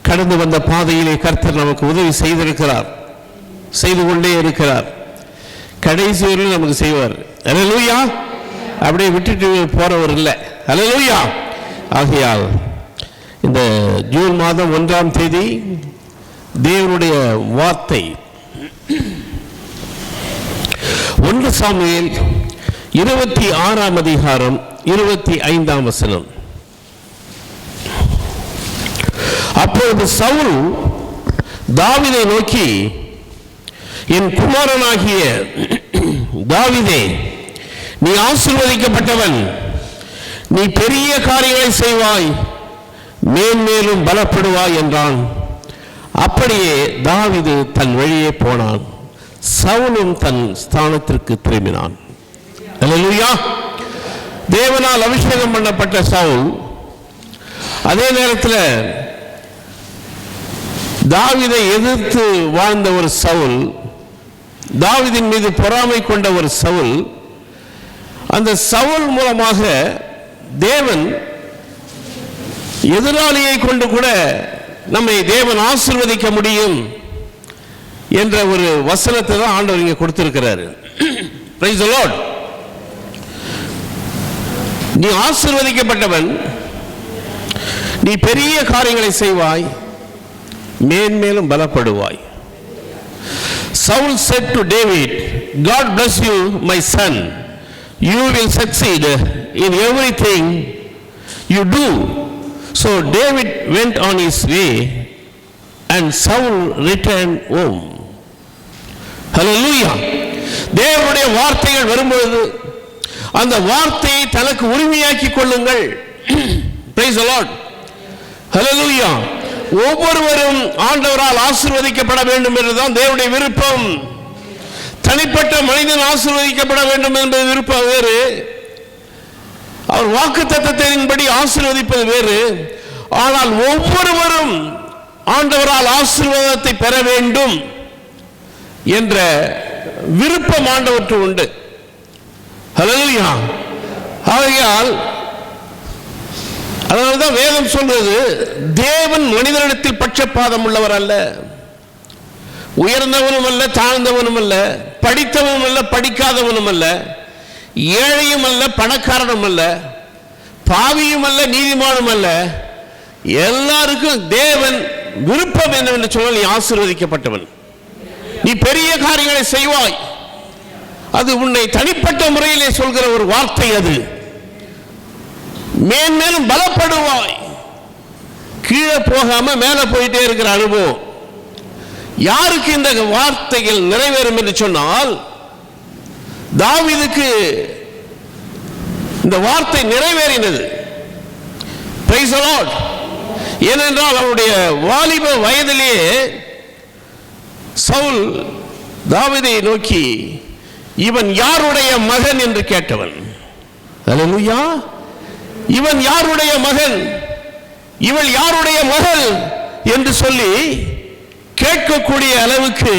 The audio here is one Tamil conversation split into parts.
கடந்து வந்த பாதையிலே கர்த்தர் நமக்கு உதவி செய்திருக்கிறார், செய்து கொண்டே இருக்கிறார். கடைசி வரையிலும் நமக்கு செய்வார். அல்லேலூயா. அப்படியே விட்டுட்டு போறவர் இல்லை. அல்லேலூயா. ஆகையால் இந்த ஜூன் மாதம் 1ஆம் தேதி தேவனுடைய வார்த்தை 1 சாமுவேல் 26ஆம் அதிகாரம் 25ஆம் வசனம். அப்பொழுது சவுல் தாவீதை நோக்கி, என் குமாரனாகிய தாவீதே, நீ ஆசீர்வதிக்கப்பட்டவன், நீ பெரிய காரியங்களை செய்வாய், மேன்மேலும் பலப்படுவாய் என்றான். அப்படியே தாவீது தன் வழியே போனான், சவுலும் தன் ஸ்தானத்திற்கு திரும்பினான். அல்லேலூயா. தேவனால் அபிஷேகம் பண்ணப்பட்ட சவுல், அதே நேரத்தில் தாவீதை எதிர்த்து வாழ்ந்த ஒரு சவுல், தாவீதின் மீது பொறாமை கொண்ட ஒரு சவுல், அந்த சவுல் மூலமாக தேவன் எதிராளியை கொண்டு கூட நம்மை தேவன் ஆசீர்வதிக்க முடியும் என்ற ஒரு வசனத்தை தான் ஆண்டவர் இங்கே கொடுத்திருக்கிறார். Price the Lord. நீ ஆசீர்வதிக்கப்பட்டவன், நீ பெரிய காரியங்களை செய்வாய், மேன்மேலும் பலப்படுவாய். Saul said to David, God bless you, my son. You will succeed in everything you do. So David went on his way and Saul returned home. Hallelujah. தேவனுடைய வார்த்தைகள் வரும்போது அந்த வார்த்தையை தனக்கு உரிமையாக்கி கொள்ளுங்கள். Praise the Lord. Hallelujah. ஒவ்வொருவரும் ஆண்டவரால் ஆசீர்வதிக்கப்பட வேண்டும் என்றுதான் தேவனுடைய விருப்பம். தனிப்பட்ட மனிதன் ஆசீர்வதிக்கப்பட வேண்டும் என்பது விருப்பம் வேறு, அவர் வாக்குத்தத்தத்தின்படி ஆசீர்வதிப்பது வேறு. ஆனால் ஒவ்வொருவரும் ஆண்டவரால் ஆசீர்வாதத்தை பெற வேண்டும் என்ற விருப்பம் ஆண்டவருக்கு உண்டு. ஹல்லேலூயா. ஆகையால் அதனால்தான் வேதம் சொல்றது, தேவன் மனிதனிடத்தில் பட்சபாதம் உள்ளவர் அல்ல, உயர்ந்தவனும் அல்ல, தாழ்ந்தவனும் அல்ல, படித்தவனும் அல்ல, படிக்காதவனும் அல்ல, ஏழையும் அல்ல, பணக்காரனும் அல்ல, பாவியும் அல்ல, நீதிமானும் அல்ல. எல்லாருக்கும் தேவன் விருப்பம் என்னவென்று சொன்னால், நீ ஆசீர்வதிக்கப்பட்டவன், நீ பெரிய காரியங்களை செய்வாய். அது உன்னை தனிப்பட்ட முறையிலே சொல்கிற ஒரு வார்த்தை. அது மேன்மேலும் பலப்படுவாய், கீழே போகாம மேலே போயிட்டே இருக்கிற அனுபவம். யாருக்கு இந்த வார்த்தைகள் நிறைவேறும் என்று சொன்னால், தாவீதுக்கு இந்த வார்த்தை நிறைவேறினது. Price the lord. ஏனென்றால் அவருடைய வாலிப வயதிலேயே சவுல் தாவீதை நோக்கி, இவன் யாருடைய மகன் என்று கேட்டவன். அல்லேலூயா. இவன் யாருடைய மகன், இவள் யாருடைய மகள் என்று சொல்லி கேட்கக்கூடிய அளவுக்கு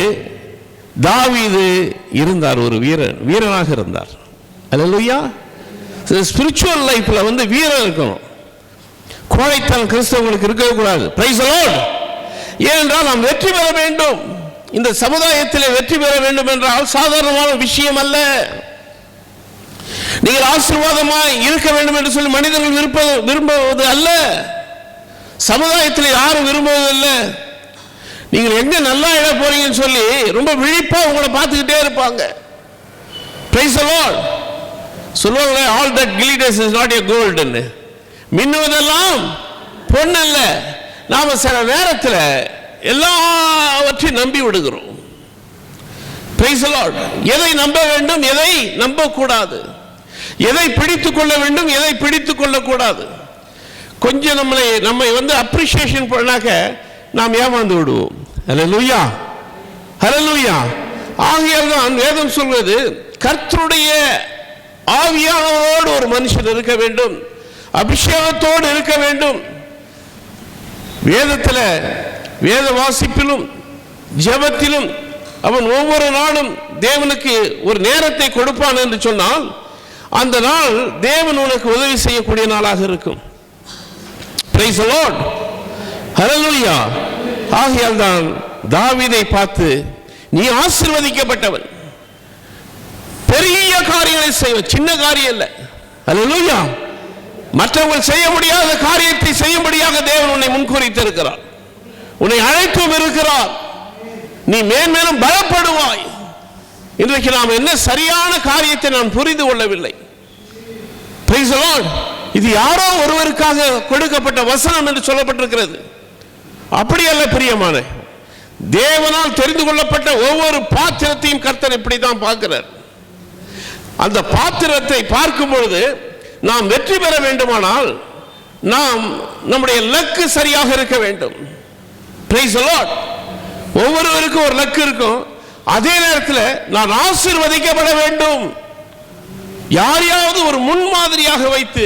தாவீது இருந்தார். ஒரு வீரனாக இருந்தார். அல்லேலூயா. ஸ்பிரிச்சுவல் லைஃப்ல வீரன் இருக்கணும். கோழைத்தனம் கிறிஸ்தவங்களுக்கு இருக்கவே கூடாது. Price the lord. ஏனென்றால் நாம் வெற்றி பெற வேண்டும், இந்த சமுதாயத்தில் வெற்றி பெற வேண்டும் என்றால் சாதாரணமான விஷயம் அல்ல. நீங்கள் ஆசீர்வாதமாய் இருக்க வேண்டும் என்று சொல்லி மனிதர்கள் விரும்புவது அல்ல, சமுதாயத்தில் யாரும் விரும்புவது அல்ல. நீங்கள் எங்க நல்லா இட போறீங்கன்னு சொல்லி ரொம்ப விழிப்பா உங்களை பார்த்துக்கிட்டே இருப்பாங்க. Praise the lord. சொல்லுவாங்க, all that glitters is not a gold. மின்னுவதெல்லாம் பொன் அல்ல. நாம சில நேரத்தில் எல்லாவற்றையும் நம்பி விடுகிறோம். Praise the lord. எதை நம்ப வேண்டும், எதை நம்ப கூடாது, எதை பிடித்துக் கொள்ள வேண்டும், எதை பிடித்துக் கொள்ளக்கூடாது. கொஞ்சம் நம்மை அப்ரிசியேஷன் பண்ணாக்க நாம் ஏமாந்து விடுவோம். ஹல்லேலூயா. ஹல்லேலூயா. ஆகையால் தான் வேதம் சொல்வது, கர்த்தருடைய ஆவியானவரோடு ஒரு மனுஷன் இருக்க வேண்டும், அபிஷேகத்தோடு இருக்க வேண்டும். வேதத்தில் வேத வாசிப்பிலும் ஜெபத்திலும் அவன் ஒவ்வொரு நாளும் தேவனுக்கு ஒரு நேரத்தை கொடுப்பான் என்று சொன்னால், அந்த நாள் தேவன் உனக்கு உதவி செய்யக்கூடிய நாளாக இருக்கும். Praise the lord. ஹல்லேலூயா. ஆகையால் தான் தாவீதை பார்த்து, நீ ஆசீர்வதிக்கப்பட்டவன், பெரிய காரியங்களை செய்வ, சின்ன காரியம் இல்லை. ஹல்லேலூயா. மற்றவர்கள் செய்ய முடியாத காரியத்தை செய்யும்படியாக தேவன் உன்னை முன்குறித்திருக்கிறார், உன்னை அழைத்தும் இருக்கிறார். நீ மேன்மேலும் பலப்படுவாய். இன்றைக்கு நாம் என்ன சரியான காரியத்தை நாம் புரிந்து கொள்ளவில்லை. Praise the Lord. இது யாரோ ஒருவருக்காக கொடுக்கப்பட்ட வசனம் என்று சொல்லப்பட்டிருக்கிறது. அப்படி அல்ல பிரியமான, தேவனால் தெரிந்து கொள்ளப்பட்ட ஒவ்வொரு பாத்திரத்தையும் கர்த்தர் இப்படித்தான் பார்க்கிறார். அந்த பாத்திரத்தை பார்க்கும் பொழுது நாம் வெற்றி பெற வேண்டுமானால் நாம் நம்முடைய லக்கு சரியாக இருக்க வேண்டும். Praise the Lord. ஒவ்வொருவருக்கும் ஒரு லக்கு இருக்கும். அதே நேரத்தில் நான் ஆசீர்வதிக்கப்பட வேண்டும். யாரையாவது ஒரு முன்மாதிரியாக வைத்து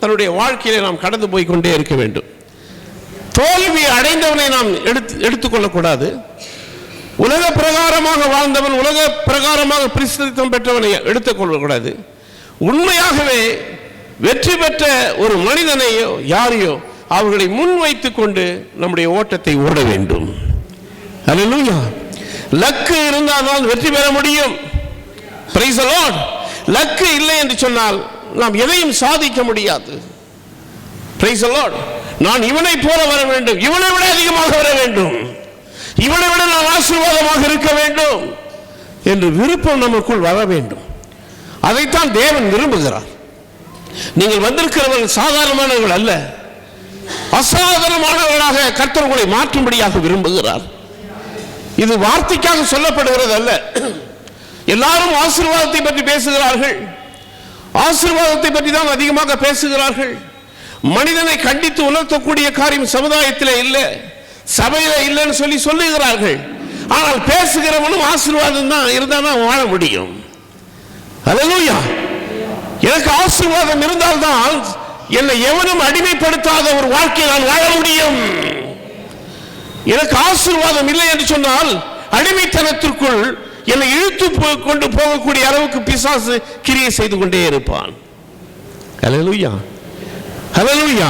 தன்னுடைய வாழ்க்கையில நாம் கடந்து போய் கொண்டே இருக்க வேண்டும். தோல்வி அடைந்தவனை நாம் எடுத்துக்கொள்ளக்கூடாது. உலக பிரகாரமாக வாழ்ந்தவன், உலக பிரகாரமாக பிரசித்தம் பெற்றவனை எடுத்துக்கொள்ளக்கூடாது. உண்மையாகவே வெற்றி பெற்ற ஒரு மனிதனையோ யாரையோ அவர்களை முன்வைத்துக் கொண்டு நம்முடைய ஓட்டத்தை ஓட வேண்டும். ஹல்லேலூயா. லக்கு இருந்தால் வெற்றி பெற முடியும். Price the Lord. லக்கு இல்லை என்று சொன்னால் நாம் எதையும் சாதிக்க முடியாது. Price the Lord. நான் இவனை போல வர வேண்டும், இவனை விட அதிகமாக வர வேண்டும், இவனை விட நான் ஆசீர்வாதமாக இருக்க வேண்டும் என்று விருப்பம் நமக்குள் வர வேண்டும். அதைத்தான் தேவன் விரும்புகிறார். நீங்கள் வந்திருக்கிறவர்கள் சாதாரணமானவர்கள் அல்ல, அசாதாரணமானவர்களாக கர்த்தர் உங்களை மாற்றும்படியாக விரும்புகிறார். இது வார்த்தைக்காக சொல்லப்படுகிறது அல்ல. எல்லாரும் ஆசீர்வாதத்தை பற்றி பேசுகிறார்கள், ஆசீர்வாதத்தை பற்றி தான் அதிகமாக பேசுகிறார்கள். மனிதனை கண்டித்து உணர்த்தக்கூடிய காரியம் சமுதாயத்தில் இல்லை, சபையில இல்லைன்னு சொல்லி சொல்லுகிறார்கள். ஆனால் பேசுகிறவனும் ஆசீர்வாதம் தான் இருந்தால் தான் வாழ முடியும். ஹல்லேலூயா. எனக்கு ஆசீர்வாதம் இருந்தால்தான் என்னை எவனும் அடிமைப்படுத்தாத ஒரு வாழ்க்கையை நான் வாழ முடியும். எனக்கு ஆசீர்வாதம் இல்லை என்று சொன்னால் அடிமைத்தனத்திற்குள் என்னை இழுத்து கொண்டு போகக்கூடிய அளவுக்கு பிசாசு கிரியை செய்து கொண்டே இருப்பான். ஹல்லேலூயா. ஹல்லேலூயா.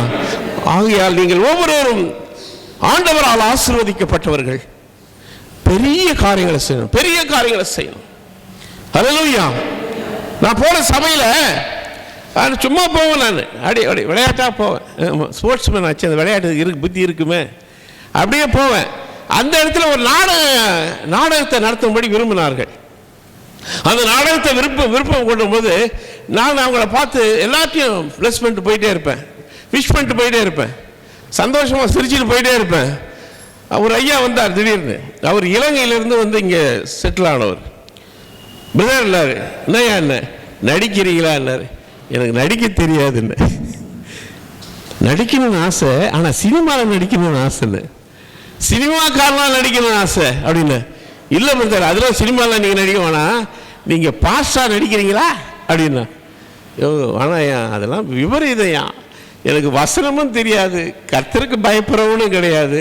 ஆகையால் நீங்கள் ஒவ்வொருவரும் ஆண்டவரால் ஆசீர்வதிக்கப்பட்டவர்கள். பெரிய காரியங்களை செய்யணும், பெரிய காரியங்களை செய்யணும். ஹல்லேலூயா. நான் போன சபையில் சும்மா போவேன், நான் அடி அப்படி விளையாட்டாக போவேன். ஸ்போர்ட்ஸ் மேன் ஆச்சு, அந்த விளையாட்டு புத்தி இருக்குமே, அப்படியே போவேன். அந்த இடத்துல ஒரு நாடகத்தை நடத்தும்படி விரும்பினார்கள். அந்த நாடகத்தை விருப்பம் கொண்டும் போது நான் அவங்கள பார்த்து எல்லாத்தையும் ப்ளஸ் பண்ணிட்டு போயிட்டே இருப்பேன், விஷ் பண்ணிட்டு போயிட்டே இருப்பேன், சந்தோஷமாக சிரிச்சுட்டு போயிட்டே இருப்பேன். அவர் ஐயா வந்தார் திடீர்னு. அவர் இலங்கையிலேருந்து வந்து இங்கே செட்டில் ஆனவர். பிரதர் இல்லாரு, என்னையா என்ன நடிக்கிறீங்களா என்னாரு. எனக்கு நடிக்க தெரியாதுன்னு. நடிக்கணும்னு ஆசை, ஆனால் சினிமாவில் நடிக்கணும்னு ஆசைன்னு. சினிமாக்காரனாக நடிக்கணும்னு ஆசை அப்படின்னு. இல்லை பிரதர், அதெல்லாம் சினிமாவில் நீங்கள் நடிக்க வேணாம், நீங்கள் பாஸ்டாக நடிக்கிறீங்களா அப்படின்னா. ஆனால் அதெல்லாம் விபரீதையா, எனக்கு வசனமும் தெரியாது, கர்த்தருக்கு பயப்படுறவனும் கிடையாது,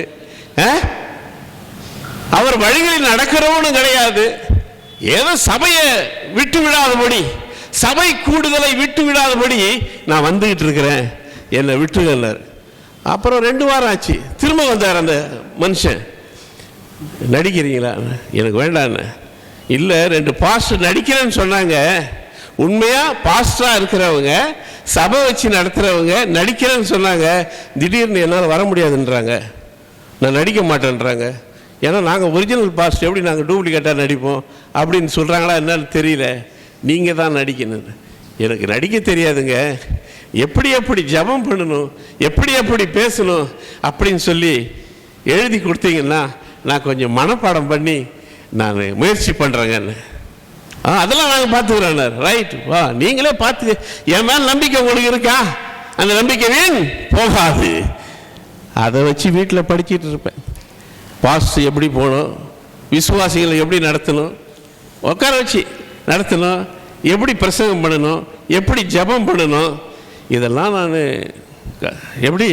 அவர் வழிகளில் நடக்கிறவனும் கிடையாது. ஏதோ சபையை விட்டு விடாதபடி, சபை கூடுதலை விட்டு விடாதபடி நான் வந்துகிட்டு இருக்கிறேன், என்னை விட்டுனார். அப்புறம் 2 வாரம் ஆச்சு, திரும்ப வந்தார் அந்த மனுஷன். நடிக்கிறீங்களா? எனக்கு வேண்டான்னு. இல்லை, 2 பாஸ்டர் நடிக்கிறேன்னு சொன்னாங்க. உண்மையாக பாஸ்டராக இருக்கிறவங்க, சபை வச்சு நடத்துகிறவங்க நடிக்கிறேன்னு சொன்னாங்க. திடீர்னு என்னால் வர முடியாதுன்றாங்க, நான் நடிக்க மாட்டேன்றாங்க. ஏன்னா நாங்கள் ஒரிஜினல் பாஸ்டர், எப்படி நாங்கள் டூப்ளிகேட்டாக நடிப்போம் அப்படின்னு சொல்கிறாங்களா என்னன்னு தெரியல. நீங்கள் தான் நடிக்கணும். எனக்கு நடிக்க தெரியாதுங்க, எப்படி ஜெபம் பண்ணணும், எப்படி பேசணும் அப்படின்னு சொல்லி எழுதி கொடுத்தீங்கன்னா நான் கொஞ்சம் மனப்பாடம் பண்ணி நான் முயற்சி பண்ணுறேங்கன்னு. அதெல்லாம் நாங்கள் பார்த்துக்கிறோம். ரைட், வா, நீங்களே பார்த்து, என் மேல் நம்பிக்கை உங்களுக்கு இருக்கா? அந்த நம்பிக்கை வீண் போகாது. அதை வச்சு வீட்டில் படிச்சுட்டு இருப்பேன். பாஸ்டர் எப்படி போகணும், விசுவாசிகளை எப்படி நடத்தணும், உட்கார வச்சு நடத்தணும், எப்படி பிரசங்கம் பண்ணணும், எப்படி ஜெபம் பண்ணணும், இதெல்லாம் நான் எப்படி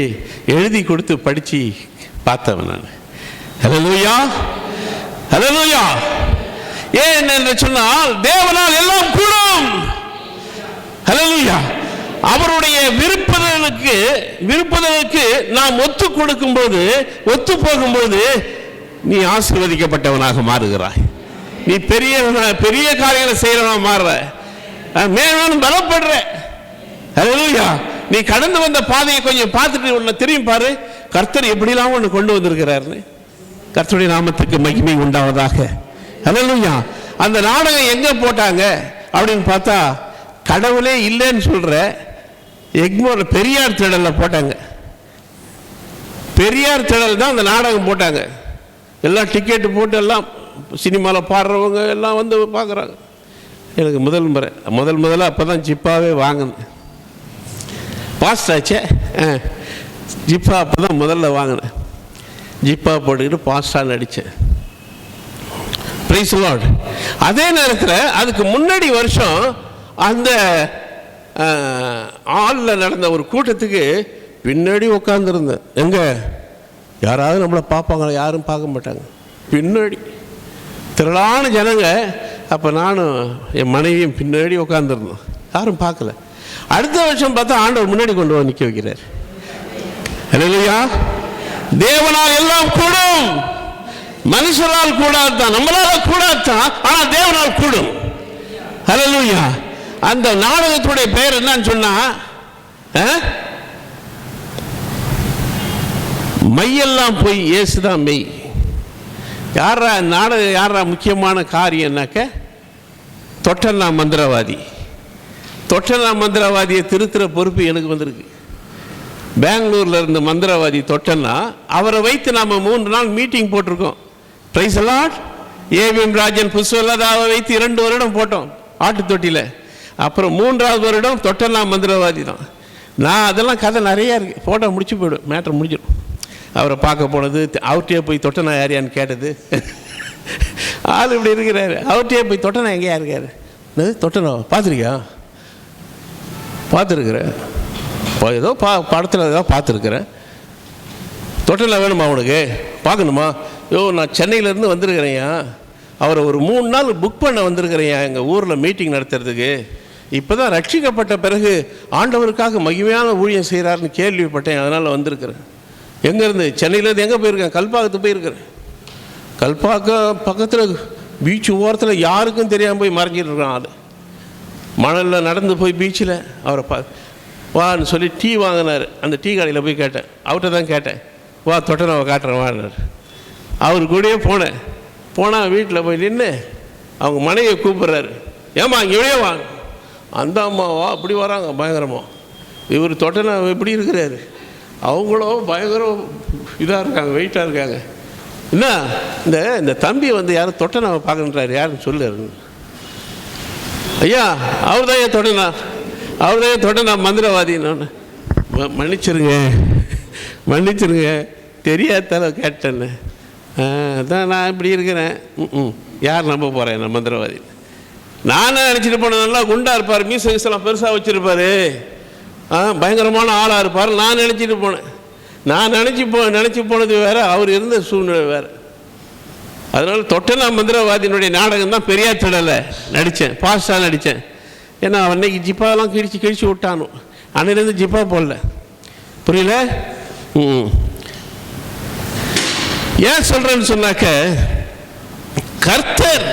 எழுதி கொடுத்து படித்து பார்த்தவன் நான். ஹல்லேலூயா. ஹல்லேலூயா. ஏன் என்று சொன்னால் தேவனால் எல்லாம் கூடும். ஹல்லேலூயா. அவருடைய விருப்பதலுக்கு நாம் ஒத்து கொடுக்கும் போது, ஒத்து போகும்போது நீ ஆசீர்வதிக்கப்பட்டவனாக மாறுகிறாய். நீ பெரிய பெரிய காரியங்களை செய்யறவனா மாறுற, மேலும் பலப்படுற. ஹல்லேலூயா. நீ கடந்து வந்த பாதையை கொஞ்சம் பார்த்துட்டு உன்னை திரும்பி பாரு, கர்த்தர் எப்படிலாம் ஒன்று கொண்டு வந்திருக்கிறாருன்னு. கர்த்தருடைய நாமத்துக்கு மகிமை உண்டாவதாக. ஹல்லேலூயா. அந்த நாடகம் எங்க போட்டாங்க அப்படின்னு பார்த்தா, கடவுளே இல்லைன்னு சொல்ற எக்மோர் பெரியார் திடல்ல போட்டாங்க. பெரியார் திடல் தான் அந்த நாடகம் போட்டாங்க. எல்லாம் டிக்கெட்டு போட்டு எல்லாம் சினிமாவில் பாடுறவங்க எல்லாம் வந்து பார்க்குறாங்க. எனக்கு முதல்ல அப்போ தான் ஜிப்பாவே வாங்கினேன். பாஸ்ட் ஆச்சே, ஜிப்பா அப்போ தான் முதல்ல வாங்கினேன். ஜிப்பா போட்டுக்கிட்டு பாஸ்டாக நடித்தேன். Price Lord. அதே நேரத்தில் அதுக்கு முன்னாடி வருஷம் அந்த ஆளில் நடந்த ஒரு கூட்டத்துக்கு பின்னாடி உட்காந்துருந்தேன். எங்க யாராவது நம்மளை பார்ப்பாங்களா? யாரும் பார்க்க மாட்டாங்க. பின்னாடி திரளான ஜனங்க. அப்போ நானும் என் மனைவியும் பின்னாடி உட்காந்துருந்தோம். யாரும் பார்க்கல. அடுத்த வருஷம் பார்த்தா ஆண்டவர் முன்னாடி கொண்டு வந்து நிற்க வைக்கிறார். ஹல்லேலூயா. தேவனால் எல்லாம் கூடும், மனுஷரால் கூடாதுதான், நம்மளால கூடாதுதான், ஆனால் தேவனால் கூடும். ஹல்லேலூயா. அந்த நாடகத்துடைய பெயர் என்னன்னு சொன்னா, மையெல்லாம் போய் இயேசுதான் மெய். யாரா நாடகம், யாரா முக்கியமான காரியம்னாக்க தொட்டனா மந்திரவாதி. தொட்டனா மந்திரவாதியை திருத்துற பொறுப்பு எனக்கு வந்திருக்கு. பெங்களூர்ல இருந்த மந்திரவாதி தொட்டனா, அவரை வைத்து நாம 3 நாள் மீட்டிங் போட்டிருக்கோம். Praise lord. ஏவிஎம் ராஜன் புஷ்பலதாவை வைத்து 2 வருடம் போட்டோம் ஆட்டு தொட்டில. அப்புறம் 3ஆவது வருடம் தொட்டனா மந்திரவாதி தான். நான் அதெல்லாம் கதை நிறையா இருக்கு. போட்டோ முடிச்சு போயிடும், மேட்டர் முடிஞ்சிடும். அவரை பார்க்க போனது, அவர்கிட்டே போய் தொட்டனா யாரையான்னு கேட்டது. ஆள் இப்படி இருக்கிறாரு. அவர்கிட்டே போய் தொட்டனா எங்கேயா இருக்காரு? தொட்டனா பார்த்துருக்கியா? பார்த்துருக்குறேன், ஏதோ படத்தில் ஏதோ பார்த்துருக்குறேன். தொட்டனா வேணுமா உனக்கு? பார்க்கணுமா? நான் சென்னையிலேருந்து வந்திருக்கிறேன்யா. அவரை ஒரு 3 நாள் புக் பண்ண வந்திருக்கிறேன்யா எங்கள் ஊரில் மீட்டிங் நடத்துறதுக்கு. இப்போ தான் ரட்சிக்கப்பட்ட பிறகு ஆண்டவருக்காக மகிமையான ஊழியம் செய்கிறாருன்னு கேள்விப்பட்டேன், அதனால் வந்திருக்கிறேன். எங்கேருந்து? சென்னையிலேருந்து. எங்கே போயிருக்கேன்? கல்பாக்கத்து போயிருக்கிறேன். கல்பாக்கம் பக்கத்தில் பீச்சு ஓரத்தில் யாருக்கும் தெரியாமல் போய் மறைஞ்சிட்டு இருக்கான். ஆள் மணலில் நடந்து போய் பீச்சில் அவரை வான்னு சொல்லி டீ வாங்கினார். அந்த டீ கடையில் போய் கேட்டேன், அவர்கிட்ட தான் கேட்டேன், வா தொட்டனாவை காட்டுறேன் வான்னார். அவர் கூடயே போனால் வீட்டில் போய் நின்று அவங்க மனைவியை கூப்பிட்றாரு. ஏம்மா இங்கே வெளியே வா. அந்த அம்மாவா அப்படி வராங்க பயங்கரமாக. இவர் தொட்டனா எப்படி இருக்கிறாரு? அவங்களோ பயங்கரம் இதாக இருக்காங்க, வெயிட்டாக இருக்காங்க. என்ன இந்த தம்பி வந்து யாரும் தொட்டனாவை பார்க்கணுன்றாரு, யாருன்னு சொல்லுறாரு. ஐயா அவர் தான் ஏன் தொட்டனா, அவர் தான் ஏன் தொட்டனா மந்திரவாதின்னு. மன்னிச்சிருங்க தெரியாதால கேட்டேன்னு. அதான் நான் இப்படி இருக்கிறேன். யார் நம்ப போகிறேன்? நான் மந்திரவாதி. நானே நினச்சிட்டு போனேன், நல்லா குண்டா இருப்பார், மீசெல்லாம் பெருசாக வச்சுருப்பார், பயங்கரமான ஆளாக இருப்பார். நான் நினச்சிட்டு போனேன். நான் நினச்சி போனது வேறு, அவர் இருந்த சூழ்நிலை வேறு. அதனால் தொட்டனா மந்திரவாதியினுடைய நாடகம் தான் பெரியார் திடலை நடித்தேன், பாஸ்டாக நடித்தேன். ஏன்னா அன்னைக்கு ஜிப்பாலாம் கிழிச்சு விட்டானோ, அன்னையிலேருந்து ஜிப்பா போடல. புரியல? ஏன் சொல்கிறேன்னு சொன்னாக்க, கர்த்தர்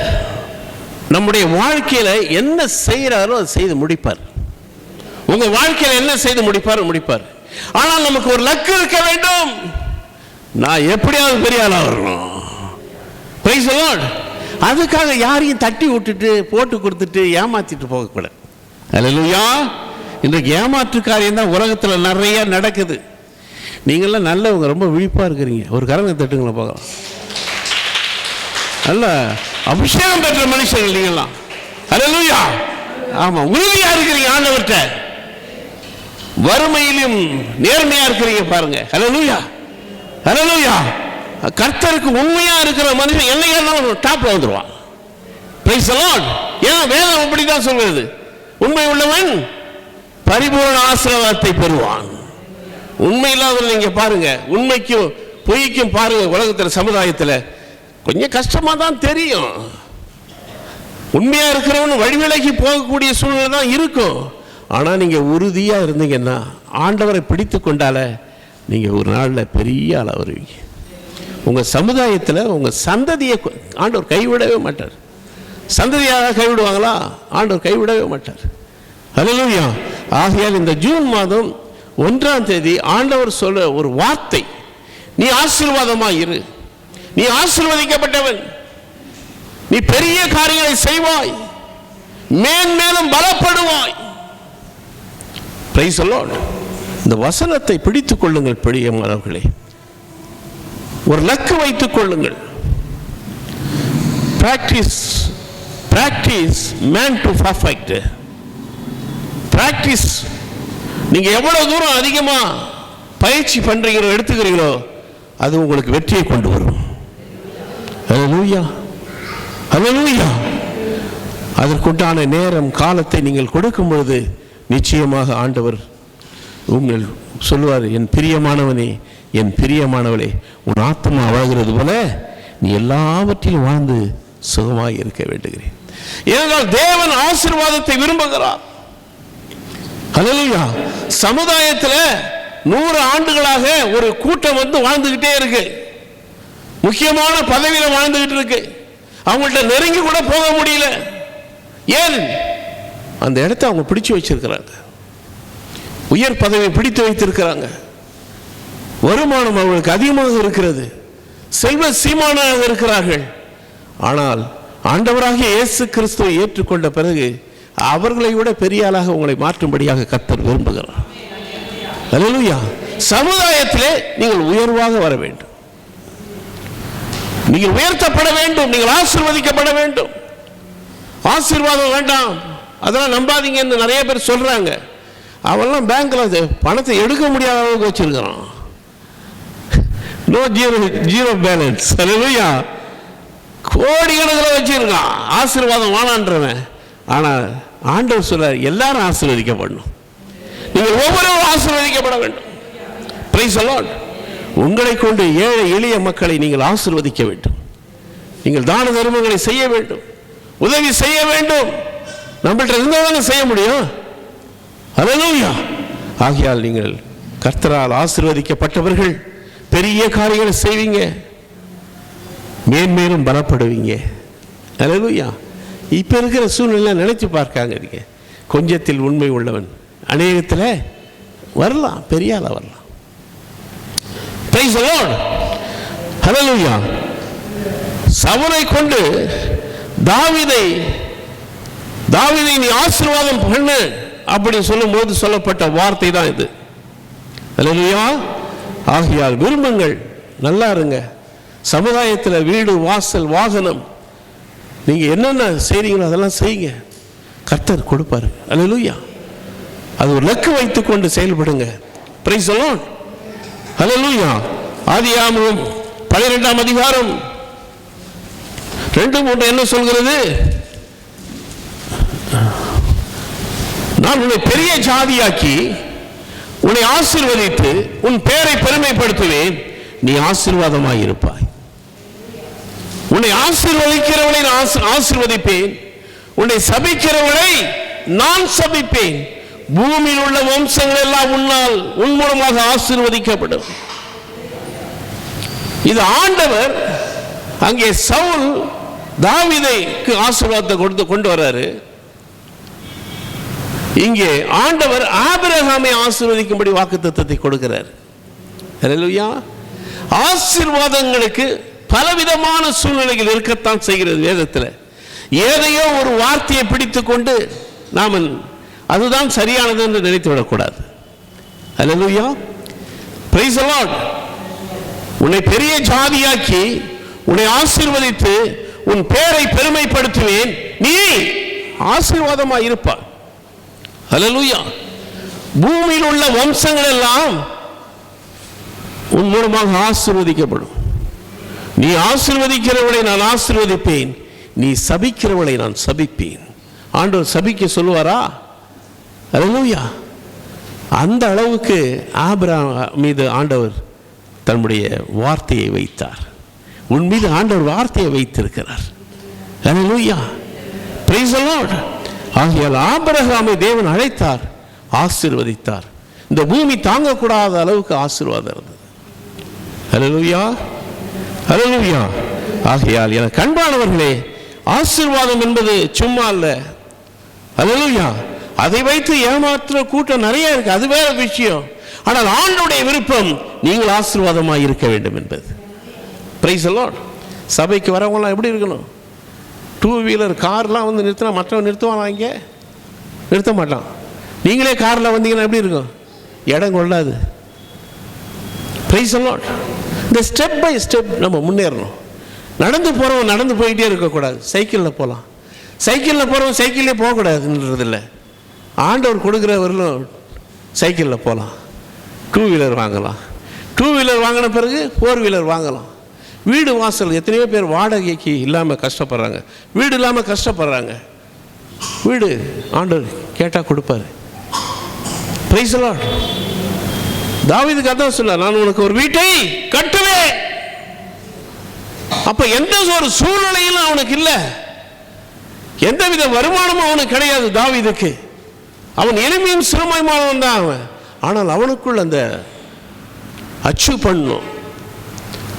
நம்முடைய வாழ்க்கையில் என்ன செய்கிறாரோ அதை செய்து முடிப்பார். உங்கள் வாழ்க்கையில் என்ன செய்து முடிப்பார். ஆனால் நமக்கு ஒரு லக்கு இருக்க வேண்டும். நான் எப்படியாவது பெரிய ஆளாக வரணும். Price the Lord. அதுக்காக யாரையும் தட்டி விட்டுட்டு போட்டு கொடுத்துட்டு ஏமாத்திட்டு போகக்கூடாது. அல்லேலூயா. இன்றைக்கு ஏமாற்று காரியம் தான் உலகத்தில் நிறைய நடக்குது. நீங்கள்லாம் நல்லவங்க, ரொம்ப விழிப்பாக இருக்கிறீங்க. ஒரு கரங்க தட்டுங்களை போகலாம். நல்ல அபிஷேகம் பெற்ற மனுஷர்கள் நீங்கள்லாம். அல்லேலூயா. ஆமாம், உறுதியாக இருக்கிறீங்க ஆண்டவர்கிட்ட. வறுமையிலும் நேர்மையாக இருக்கிறீங்க பாருங்க. அல்லேலூயா. அல்லேலூயா. கர்த்தருக்கு உண்மையா இருக்கிற மனுஷன் என்னைக்கு டாப்ல வந்துருவான். Price the Lord. ஏன்னா வேதம் அப்படிதான் சொல்கிறது, உண்மை உள்ளவன் பரிபூர்ண ஆசீர்வாதத்தை பெறுவான். உண்மை இல்லாதவர்கள் நீங்க பாருங்க, உண்மைக்கும் பொய்க்கும் பாருங்க, உலகத்தில் சமுதாயத்தில் கொஞ்சம் கஷ்டமா தான் தெரியும். உண்மையா இருக்கிறவன் வழிவிலகி போகக்கூடிய சூழ்நிலை தான் இருக்கும். ஆனால் நீங்கள் உறுதியாக இருந்தீங்கன்னா, ஆண்டவரை பிடித்து கொண்டால நீங்கள் ஒரு நாளில் பெரிய ஆளாக வருவீங்க. உங்கள் சமுதாயத்தில் உங்கள் சந்ததியை ஆண்டவர் கைவிடவே மாட்டார். சந்ததியாக கைவிடுவாங்களா? ஆண்டவர் கைவிடவே மாட்டார். ஹல்லேலூயா. ஆகையால் இந்த ஜூன் மாதம் 1ஆம் தேதி ஆண்டவர் சொல்ல ஒரு வார்த்தை, நீ ஆசீர்வாதமாக இரு, நீ ஆசீர்வதிக்கப்பட்டவன், நீ பெரிய காரியங்களை செய்வாய், மேன்மேலும் பலப்படுவாய். Price the Lord. இந்த வசனத்தை பிடித்துக் கொள்ளுங்கள் பிரியமானவர்களே. ஒரு லக்கு வைத்துக் கொள்ளுங்கள். Practice man to perfect. Practice. நீங்க எவ்வளவு தூரம் அதிகமா பயிற்சி பண்றீங்களோ, எடுத்துக்கிறீங்களோ, அது உங்களுக்கு வெற்றியை கொண்டு வரும். ஹல்லேலூயா, ஹல்லேலூயா. அதற்குண்டான நேரம் காலத்தை நீங்கள் கொடுக்கும் பொழுது நிச்சயமாக ஆண்டவர் உங்கள் சொல்லுவார், என் பிரியமானவனே, என் பிரியமானவளே, உன் ஆத்மா வாழ்கிறது போல நீ எல்லாவற்றிலும் வாழ்ந்து சுகமாக இருக்க வேண்டுகிறேன். ஏனென்றால் தேவன் ஆசீர்வாதத்தை விரும்புகிறார். ஹல்லேலூயா. சமுதாயத்தில் 100 ஆண்டுகளாக ஒரு கூட்டம் வந்து வாழ்ந்துகிட்டே இருக்கு, முக்கியமான பதவியில் வாழ்ந்துகிட்டு இருக்கு. அவங்கள்ட்ட நெருங்கி கூட போக முடியல. ஏன்? அந்த இடத்தை அவங்க பிடிச்சு வச்சிருக்கிறாங்க, உயர் பதவியை பிடித்து வைத்திருக்கிறாங்க, வருமானம் அவர்களுக்கு அதிகமாக இருக்கிறது, செல்வ சீமானாக இருக்கிறார்கள். ஆனால் ஆண்டவராகிய இயேசு கிறிஸ்துவை ஏற்றுக்கொண்ட பிறகு அவர்களை விட பெரிய ஆளாக உங்களை மாற்றும்படியாக கர்த்தர் விரும்புகிறார். ஹல்லேலூயா. சமுதாயத்திலே நீங்கள் உயர்வாக வர வேண்டும், நீங்கள் உயர்த்தப்பட வேண்டும், நீங்கள் ஆசீர்வதிக்கப்பட வேண்டும். ஆசீர்வாதம் வேண்டாம், அதெல்லாம் நம்பாதீங்கன்னு நிறைய பேர் சொல்றாங்க. அவெல்லாம் பேங்க்ல பணத்தை எடுக்க முடியாத அளவுக்கு வச்சிருக்கிறான். No zero balance. ஹல்லேலூயா. கோடிக்கணக்கில் வச்சிருக்கான், ஆசீர்வாதம் வாழான்றவன். ஆனால் ஆண்டவர் சொல்றார், எல்லாரும் ஆசீர்வதிக்கப்படணும், நீங்கள் ஒவ்வொருவரும் ஆசீர்வதிக்கப்பட வேண்டும். Praise the Lord. உங்களை கொண்டு ஏழை எளிய மக்களை நீங்கள் ஆசீர்வதிக்க வேண்டும், நீங்கள் தான தர்மங்களை செய்ய வேண்டும், உதவி செய்ய வேண்டும். நம்மள்ட்ட இருந்தாலும் செய்ய முடியும். ஹல்லேலூயா. ஆகையால் நீங்கள் கர்த்தரால் ஆசீர்வதிக்கப்பட்டவர்கள், பெரிய காரியங்களை செய்வீங்க, மேன்மேலும் பலப்படுவீங்க. ஹல்லேலூயா. இப்போ இருக்கிற சூழ்நிலை நினைச்சு பார்க்காங்க. நீங்கள் கொஞ்சத்தில் உண்மை உள்ளவன் அநேகத்தில் வரலாம், பெரிய ஆளாக வரலாம். Praise the lord. ஹல்லேலூயா. சவுலை கொண்டு தாவீதை நீ ஆசீர்வாதம் பண்ணு அப்படி சொல்லும் போது சொல்லப்பட்ட வார்த்தை தான் இது. ஹல்லேலூயா. ஆகையால் விரும்புங்கள், நல்லா இருங்க. சமுதாயத்தில் வீடு, வாசல், வாகனம், நீங்க என்னென்ன செய்றீங்களோ அதெல்லாம் செய்யுங்க, கர்த்தர் கொடுப்பாரு. ஹல்லேலூயா. அது ஒரு லக்கு வைத்துக் கொண்டு செயல்படுங்க. Praise the lord. ஹல்லேலூயா. ஆதியாகமம் 12ஆம் அதிகாரம் 2-3 என்ன சொல்கிறது? நான் உன்னை பெரிய ஜாதியாக்கி உன்னை ஆசீர்வதித்து உன் பெயரை பெருமைப்படுத்துவேன், நீ ஆசீர்வாதமாய் இருப்பாய். உன்னை ஆசீர்வதிக்கிறவனை நான் ஆசீர்வதிப்பேன், உன்னை சபிக்கிறவனை நான் சபிப்பேன். பூமியில் உள்ள வம்சங்கள் எல்லாம் உன் மூலமாக ஆசீர்வதிக்கப்படும். இது ஆண்டவர் அங்கே சவுல் தாவீதுக்கு ஆசீர்வாதத்தை கொண்டு வராரு. இங்கே ஆண்டவர் ஆபிரகாமை ஆசீர்வதிக்கும்படி வாக்குத்தத்தத்தை கொடுக்கிறார். ஹல்லேலூயா. ஆசீர்வாதங்களுக்கு பலவிதமான சூழ்நிலைகள் இருக்கத்தான் செய்கிறது வேதத்தில். ஏதையோ ஒரு வார்த்தையை பிடித்து கொண்டு நாம் அதுதான் சரியானது என்று நினைத்து விடக்கூடாது. ஹல்லேலூயா. Praise the lord. உன்னை பெரிய ஜாதியாக்கி உன்னை ஆசீர்வதித்து உன் பெயரை பெருமைப்படுத்துவேன், நீ ஆசீர்வாதமாய் இருப்பாய். ஹல்லேலூயா. பூமியில் உள்ள வம்சங்கள் எல்லாம் உன் மூலமாக ஆசீர்வதிக்கப்படும். நீ ஆசீர்வதிக்கிறவளை நான் ஆசீர்வதிப்பேன், நீ சபிக்கிறவளை நான் சபிப்பேன். ஆண்டவர் சபிக்க சொல்லுவாரா? ஹல்லேலூயா. அந்த அளவுக்கு ஆபிரகாம் மீது ஆண்டவர் தன்னுடைய வார்த்தையை வைத்தார். உன் மீது ஆண்டவர் வார்த்தையை வைத்திருக்கிறார். ஹல்லேலூயா. Praise the lord. ஆகையால் ஆபிரகாமை தேவன் அழைத்தார், ஆசீர்வதித்தார். இந்த பூமி தாங்கக்கூடாத அளவுக்கு ஆசீர்வாதம் இருந்தது. ஹல்லேலூயா, ஹல்லேலூயா. ஆகையால் என அன்பானவர்களே, ஆசீர்வாதம் என்பது சும்மா அல்ல. ஹல்லேலூயா. அதை வைத்து ஏமாற்ற கூட்டம் நிறைய இருக்கு, அது வேற விஷயம். ஆனால் ஆண்டவருடைய விருப்பம் நீங்கள் ஆசீர்வாதமாக இருக்க வேண்டும் என்பது. Price the Lord. சபைக்கு வரவங்களாம் எப்படி இருக்கணும்? 2 வீலர் கார்லாம் வந்து நிறுத்தினா மற்றவன் நிறுத்துவானா? இங்கே நிறுத்த மாட்டான். நீங்களே காரில் வந்தீங்கன்னா எப்படி இருக்கும்? இடம் கொள்ளாது. Price the Lord. இந்த ஸ்டெப் பை ஸ்டெப் நம்ம முன்னேறணும். நடந்து போகிறவன் நடந்து போயிட்டே இருக்கக்கூடாது, சைக்கிளில் போகலாம். சைக்கிளில் போகிறவன் சைக்கிள்லேயே போகக்கூடாதுன்றதில்ல. ஆண்டவர் கொடுக்குறவர்களும் சைக்கிளில் போகலாம். 2 வீலர் வாங்கலாம். 2 வீலர் வாங்கின பிறகு 4 வீலர் வாங்கலாம். வீடு வாசல் எத்தனையோ பேர் வாடகைக்கு இல்லாமல் கஷ்டப்படுறாங்க, வீடு இல்லாமல் கஷ்டப்படுறாங்க. வீடு ஆண்டவர் கேட்டால் கொடுப்பாரு. Price the Lord. தாவீதுக்கு அதான் சொன்னார், நான் உனக்கு ஒரு வீட்டை கட்டுவேன். அப்ப எந்த ஒரு சூழ்நிலையிலும் அவனுக்கு இல்லை, எந்தவித வருமானமும் அவனுக்கு கிடையாது. தாவீதுக்கு அவன் எளிமையும் சிறுமையானவன் தான் அவன். ஆனால் அவனுக்குள் அந்த அச்சீவ் பண்ணும்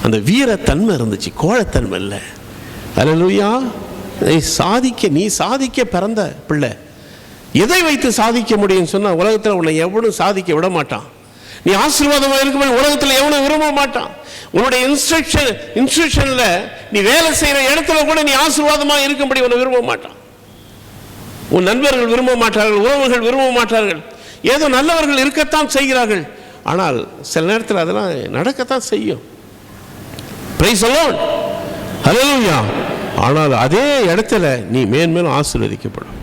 அந்த வீரத்தன்மை இருந்துச்சு, கோழத்தன்மை இல்லை. அல்லேலூயா. நீ சாதிக்க பிறந்த பிள்ளை. எதை வைத்து சாதிக்க முடியும்னு சொன்னால், உலகத்தில் உன்னை எவனும் சாதிக்க விட மாட்டான். நீ ஆசீர்வாதமாக இருக்கும் உலகத்தில் எவனும் விரும்ப மாட்டான். உன்னுடைய இன்ஸ்டிடியூஷனில் நீ வேலை செய்கிற இடத்துல கூட நீ ஆசீர்வாதமாக இருக்கும்படி உன்னை விரும்ப மாட்டான். உன் நண்பர்கள் விரும்ப மாட்டார்கள், உறவுகள் விரும்ப மாட்டார்கள். ஏதோ நல்லவர்கள் இருக்கத்தான் செய்கிறார்கள், ஆனால் சில நேரத்தில் அதெல்லாம் நடக்கத்தான் செய்யும். Praise the lord. ஹல்லேலூயா. ஆனால் அதே இடத்துல நீ மேன்மேலும் ஆசீர்வதிக்கப்படும்.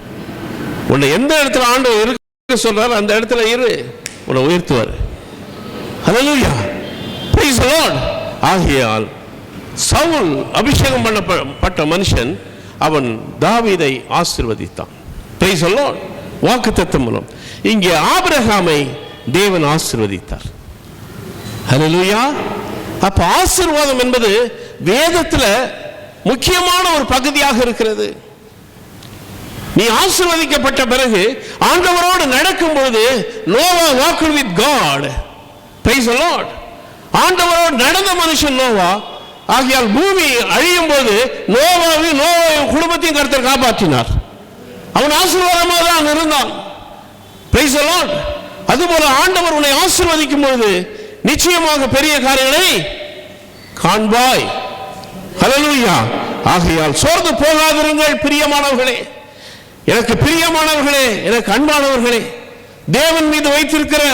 உன்னை எந்த இடத்துல ஆண்டவர் இருக்க சொல்றாரு அந்த இடத்துல இரு, உன்னை உயர்த்துவார். ஹல்லேலூயா. Praise the lord. ஆகையால் சவுல் அபிஷேகம் பண்ணப்பட்ட மனுஷன், அவன் தாவீதை ஆசீர்வதித்தான். Price the Lord. வாக்குத்தத்தம் மூலம் இங்கே ஆபிரகாமை தேவன் ஆசீர்வதித்தார். ஹல்லேலூயா. அப்ப ஆசீர்வாதம் என்பது வேதத்தில் முக்கியமான ஒரு பகுதியாக இருக்கிறது. நீ ஆசீர்வதிக்கப்பட்ட பிறகு ஆண்டவரோடு நடக்கும் பொழுது, Noah walked with God. Praise the Lord. ஆண்டவரோடு நடந்த மனுஷன் நோவா. ஆகையால் பூமி அழியும் போது நோவாவையும் குடும்பத்தையும் கர்த்தர் காப்பாற்றினார். அவன் ஆசீர்வாதமாக தான் இருந்தான். Price the Lord. அதுபோல ஆண்டவர் உன்னை ஆசீர்வதிக்கும் பொழுது நிச்சயமாக பெரிய காரியங்களை காண்பாய். ஹல்லேலூயா. ஆகையால் சோர்ந்து போகாதிருங்கள் பிரியமானவர்களே, எனக்கு பிரியமானவர்களே, எனக்கு அன்பானவர்களே. தேவன் மீது வைத்திருக்கிற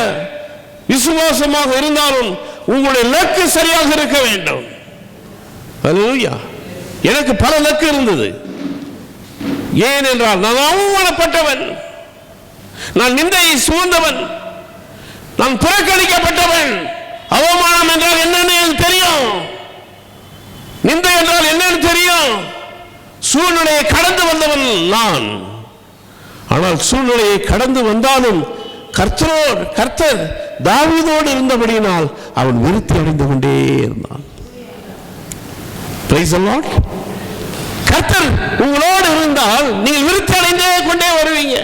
விசுவாசமாக இருந்தாலும் உங்களுடைய லக்கு சரியாக இருக்க வேண்டும். ஹல்லேலூயா. எனக்கு பல லக்கு இருந்தது. ஏனென்றால் நான் அவமானப்பட்டவன், நான் நிந்தையை சுமந்தவன், நான் புறக்கணிக்கப்பட்டவன். அவமானம் என்றால் என்னன்னு எனக்கு தெரியும், நிந்தை என்றால் என்னன்னு தெரியும். சூழ்நிலையை கடந்து வந்தவன் நான். ஆனால் சூழ்நிலையை கடந்து வந்தாலும் கர்த்தர் தாவீதோடு இருந்தபடியினால் அவன் விருத்தி அடைந்து கொண்டே இருந்தான். Price the Lord. கர்த்தர் உங்களோடு இருந்தால் நீங்கள் விருத்தி அடைந்தே கொண்டே வருவீங்க.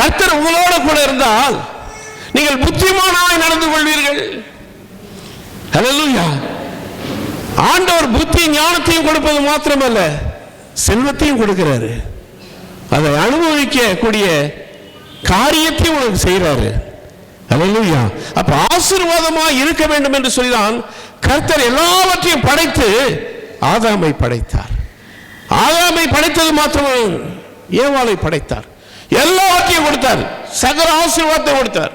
கர்த்தர் உங்களோடு கூட இருந்தால் நீங்கள் புத்திமானாய் நடந்து கொள்வீர்கள். ஹல்லேலூயா. ஆண்டவர் புத்தி ஞானத்தையும் கொடுப்பது மாத்திரமல்ல, செல்வத்தையும் கொடுக்கிறாரு. அதை அனுபவிக்க கூடிய காரியத்தையும் உங்களுக்கு செய்கிறாரு. ஹல்லேலூயா. அப்ப ஆசீர்வாதமாக இருக்க வேண்டும் என்று சொல்லிதான் கர்த்தர் எல்லாவற்றையும் படைத்து ஆதாமை படைத்தார். ஆதாமை படைத்தது மாத்திரம், ஏவாளை படைத்தார். எல்லாவற்றையும் கொடுத்தார், சகல ஆசீர்வாதத்தை கொடுத்தார்.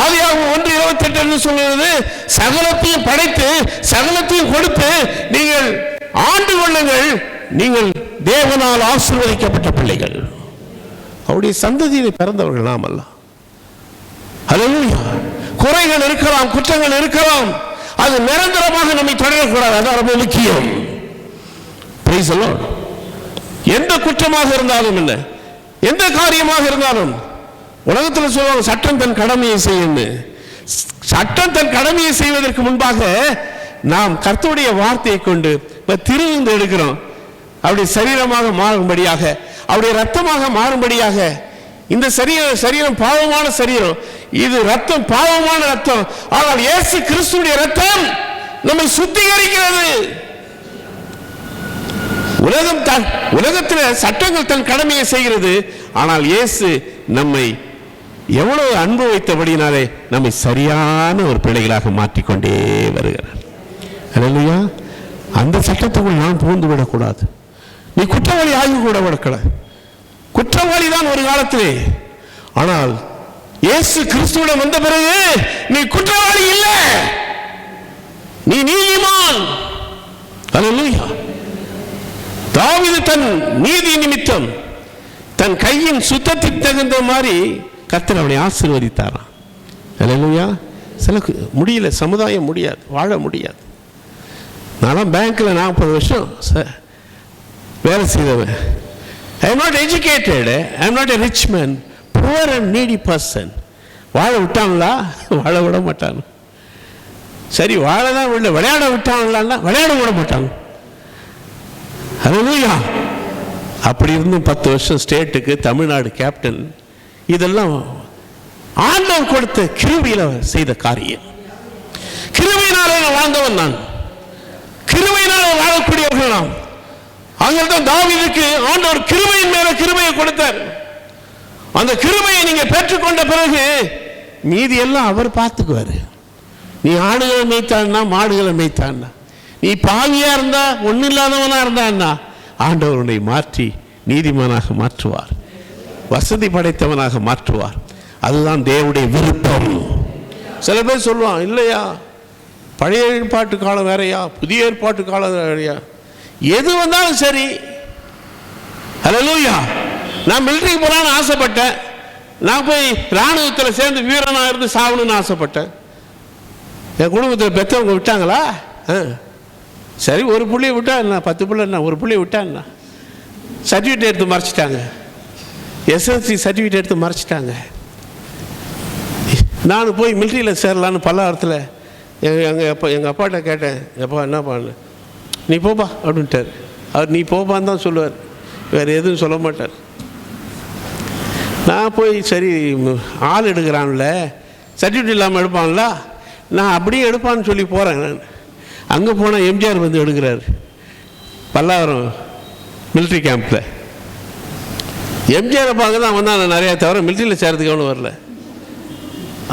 ஆதியாகமம் 1:28 என்று சொல்கிறது, சகலத்தையும் படைத்து சகலத்தையும் கொடுத்து நீங்கள் ஆண்டு கொள்ளுங்கள், நீங்கள் தேவனால் ஆசீர்வதிக்கப்பட்ட பிள்ளைகள். அவருடைய சந்ததியில் பிறந்தவர்கள் நாம் அல்ல. ஹல்லேலூயா. குறைகள் இருக்கலாம், குற்றங்கள் இருக்கலாம், அது நிரந்தரமாக நம்மை தொடரக்கூடாது. அது ரொம்ப முக்கியம். Price the Lord. எந்த குற்றமாக இருந்தாலும் இல்லை, எந்த காரியமாக இருந்தாலும், உலகத்தில் சொல்லுவாங்க சட்டம் தன் கடமையை செய்யுன்னு. சட்டம் தன் கடமையை செய்வதற்கு முன்பாக நாம் கர்த்தருடைய வார்த்தையை கொண்டு திருவிந்து எடுக்கிறோம். அவருடைய சரீரமாக மாறும்படியாக, அவருடைய ரத்தமாக மாறும்படியாக இந்த சரீரம் பாவமான சரீரம், இது ரத்தம் பாவமான ரத்தம். ஆனால் இயேசு கிறிஸ்துவின் ரத்தம் நம்மை சுத்திகரிக்கிறது. உலகத்தில் சட்டங்கள் தன் கடமையை செய்கிறது. ஆனால் இயேசு நம்மை எவ்வளவு அன்பு வைத்தபடினாலே நம்மை சரியான ஒரு பிள்ளைகளாக மாற்றிக்கொண்டே வருகிறார். அல்லேலூயா. அந்த சட்டத்துக்குள் நாம் புகுந்து விடக்கூடாது. நீ குற்றவாளி ஆகி கூட விடக்கூட, குற்றவாளி தான் ஒரு காலத்திலே. ஆனால் இயேசு கிறிஸ்துவிடம் வந்த பிறகு நீ குற்றவாளி இல்லை, நீ நீதிமான். அல்லேலூயா. தாவீது தன் நீதி நிமித்தம் தன் கையின் சுத்தத்திற்கு தகுந்த மாதிரி கர்த்தர் அவனை ஆசீர்வதித்தாராம். அல்லேலூயா. சில முடியல, சமுதாயம் முடியாது, வாழ முடியாது. நான் பேங்க்கில் 40 வருஷம் வேலை செய்தவன். I am not educated, I am not a rich man, poor and needy person. வாழ விட்டாங்களா? வாழ விட மாட்டாங்க. சரி, வாழ தான் விட, விளையாட விட்டாங்களான்னா விளையாட விட மாட்டாங்க. அல்லேலூயா. அப்படி இருந்தும் 10 வருஷம் ஸ்டேட்டுக்கு தமிழ்நாடு கேப்டன். இதெல்லாம் ஆண்டவர் கொடுத்த கிருபையில செய்த காரியம். கிருபையினாலே வாழ்ந்தவன் நான், கிருபையினாலே வாழக்கூடியவர்கள் நாம். அங்கதான் தாவீதுக்கு ஆண்டவர் கிருபையின் மேல கிருபையை கொடுத்தார். அந்த கிருபையை நீங்க பெற்றுக்கொண்ட பிறகு மீதி எல்லாம் அவர் பார்த்துக்குவாரு. நீ ஆடுகளை மேய்த்தான்னா, மாடுகளை மேய்த்தான்னா, நீ பாவியா இருந்தா, ஒன்னும் இல்லாதவனா இருந்தான்னா, ஆண்டவர் உன்னை மாற்றி நீதிமானாக மாற்றுவார், வசதி படைத்தவனாக மாற்றுவார். அதுதான் தேவனுடைய விருப்பம். சில பேர் சொல்லுவான், இல்லையா பழைய ஏற்பாட்டு காலம் வேறையா, புதிய ஏற்பாட்டு காலம் வேறையா, எது வந்தாலும் சரி. அல்லேலூயா. நான் மிலிட்டரிக்கு போகலான்னு ஆசைப்பட்டேன். நான் போய் இராணுவத்தில் சேர்ந்து வீரனாக இருந்து சாவணும்னு ஆசைப்பட்டேன். என் குடும்பத்தில் பெற்றவங்க விட்டாங்களா? சரி, ஒரு புள்ளையை விட்டா என்ன, 10 பிள்ளை என்ன, ஒரு புள்ளையை விட்டா என்ன, சர்டிஃபிகேட் எடுத்து மறைச்சிட்டாங்க, எஸ்எல்சி சர்டிஃபிகேட் எடுத்து மறைச்சிட்டாங்க. நான் போய் மிலிட்ரியில் சேரலான்னு பல்லாவரத்தில் எங்கள் அப்பாட்ட கேட்டேன், எப்பா என்ன பண்ண, நீ போப்பா அப்படின்ட்டார். அவர் நீ போப்பான்னு தான் சொல்லுவார், வேறு எதுவும் சொல்ல மாட்டார். நான் போய் சரி ஆள் எடுக்கிறான்ல, சர்டிஃபிகேட் இல்லாமல் எடுப்பான்ல, நான் அப்படியே எடுப்பான்னு சொல்லி போகிறேன். நான் அங்கே போனால் எம்ஜிஆர் வந்து எடுக்கிறார் பல்லாவரம் மிலிட்ரி கேம்பில். எம்ஜிஆரை பார்க்க தான் வந்தான் நான் நிறையா, தவிர மிலிட்ரியில் சேர்றதுக்கு அவனு வரல.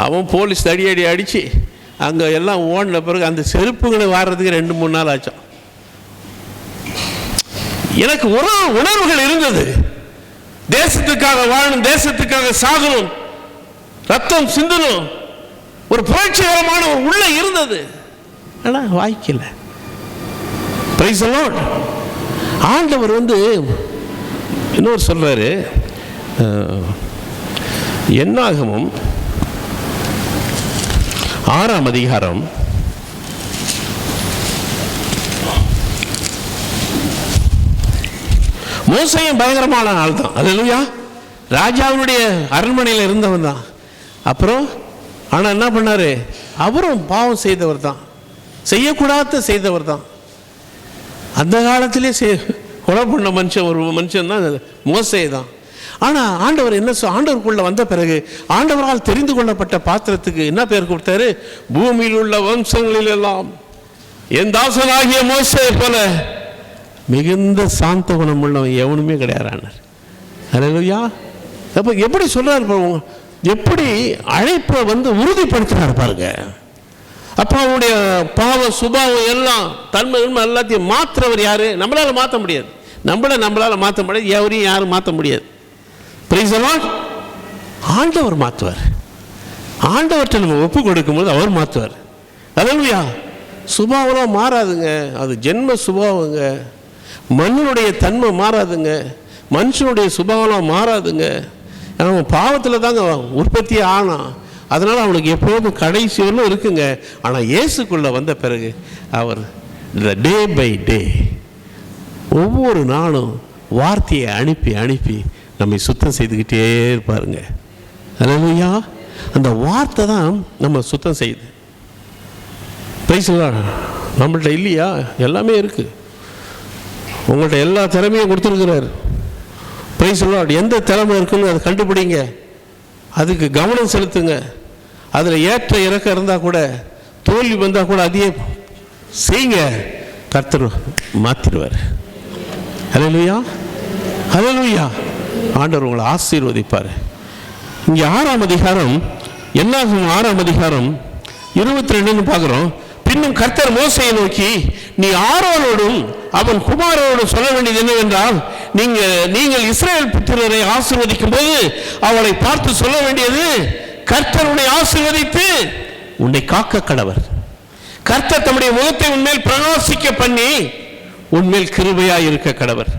அவன் போலீஸ் தடியடி அடித்து அங்கே எல்லாம் ஓடின பிறகு அந்த செருப்புகளை வாடுறதுக்கு 2-3 நாள் ஆச்சான். எனக்கு ஒரு உணர்வுகள் இருந்தது, தேசத்துக்காக வாழணும், தேசத்துக்காக சாகணும், ரத்தம் சிந்தணும், ஒரு புரட்சிகரமான ஒரு உள்ள இருந்தது. ஆனால் வாய்க்கல. Price the Lord. ஆண்டவர் வந்து இன்னொரு சொல்றாரு, என்னாகமம் 6ஆம் அதிகாரம் 3 மோசேயும் பயங்கரமான ஆள் தான். அல்லேலூயா. ராஜாவுடைய அரண்மனையில் இருந்தவன் தான். அப்புறம் ஆனால் என்ன பண்ணாரு, அவரும் பாவம் செய்தவர் தான், செய்யக்கூடாத செய்தவர் தான். அந்த காலத்திலே கொலை பண்ண ஒரு மனுஷன் தான் மோசே தான். ஆனால் ஆண்டவர் என்ன ஆண்டவருக்குள்ள வந்த பிறகு ஆண்டவரால் தெரிந்து கொள்ளப்பட்ட பாத்திரத்துக்கு என்ன பேர் கொடுத்தாரு, பூமியில் உள்ள வம்சங்களில் எல்லாம் என் தாசனாகிய மோசே போல மிகுந்த சாந்த குணம் உள்ளவன் எவனுமே கிடையாது. அல்லேலூயா. அப்போ எப்படி சொல்றாரு, எப்படி அழைப்பை வந்து உறுதிப்படுத்தினார் பாருங்க. அப்போ அவனுடைய பாவ சுபாவம் எல்லாம் தன்மை எல்லாத்தையும் மாற்றுறவர் யாரு? நம்மளால மாற்ற முடியாது. நம்மளால மாற்ற முடியாது, எவரையும் யாரும் மாற்ற முடியாது. Price the Lord. ஆண்டவர் மாற்றுவார். ஆண்டவர்கிட்ட நம்ம ஒப்பு கொடுக்கும்போது அவர் மாற்றுவார். அல்லேலூயா. சுபாவம் மாறாதுங்க, அது ஜென்ம சுபாவங்க. மண்ணுடைய தன்மை மாறாதுங்க, மனுஷனுடைய சுபாவம் மாறாதுங்க. அவன் பாவத்தில் தாங்க உற்பத்தி ஆனான். அதனால் அவனுக்கு எப்போதும் கடைசி வரலும் இருக்குங்க. ஆனால் இயேசுக்குள்ளே வந்த பிறகு அவர் டே பை டே ஒவ்வொரு நாளும் வார்த்தையை அனுப்பி அனுப்பி நம்மை சுத்தம் செய்துக்கிட்டே இருப்பாருங்க. அல்லேலூயா. அந்த வார்த்தை தான் நம்ம சுத்தம் செய்யுது. பிரைஸ்லாம் நம்மள்கிட்ட இல்லையா? எல்லாமே இருக்குது. உங்கள்கிட்ட எல்லா திறமையும் கொடுத்துருக்கிறார். Price the Lord. எந்த திறமை இருக்குன்னு அதை கண்டுபிடிங்க, அதுக்கு கவனம் செலுத்துங்க. அதில் ஏற்ற இறக்கம் இருந்தால் கூட, தோல்வி வந்தால் கூட அதையே செய்யுங்க, கர்த்தர் மாற்றிடுவார். ஹல்லேலூயா, ஹல்லேலூயா. ஆண்டவர் உங்களை ஆசீர்வதிப்பார். இங்கே 6ஆம் அதிகாரம், என்னாகும் 6ஆம் அதிகாரம் 22 பார்க்குறோம். பின்னும் கர்த்தர் மோசையை நோக்கி, நீ ஆரோனோடும் அவன் குமாரோடும் சொல்ல வேண்டியது என்னவென்றால், நீங்கள் இஸ்ரவேல் புத்திரரை ஆசீர்வதிக்கும் போது அவளை பார்த்து சொல்ல வேண்டியது, கர்த்தர் உன்னை ஆசீர்வதித்து உன்னை காக்க கடவர். கர்த்தர் தம்முடைய முகத்தை உன்மேல் பிரகாசிக்க பண்ணி உன்மேல் கிருபையாய் இருக்க கடவர்.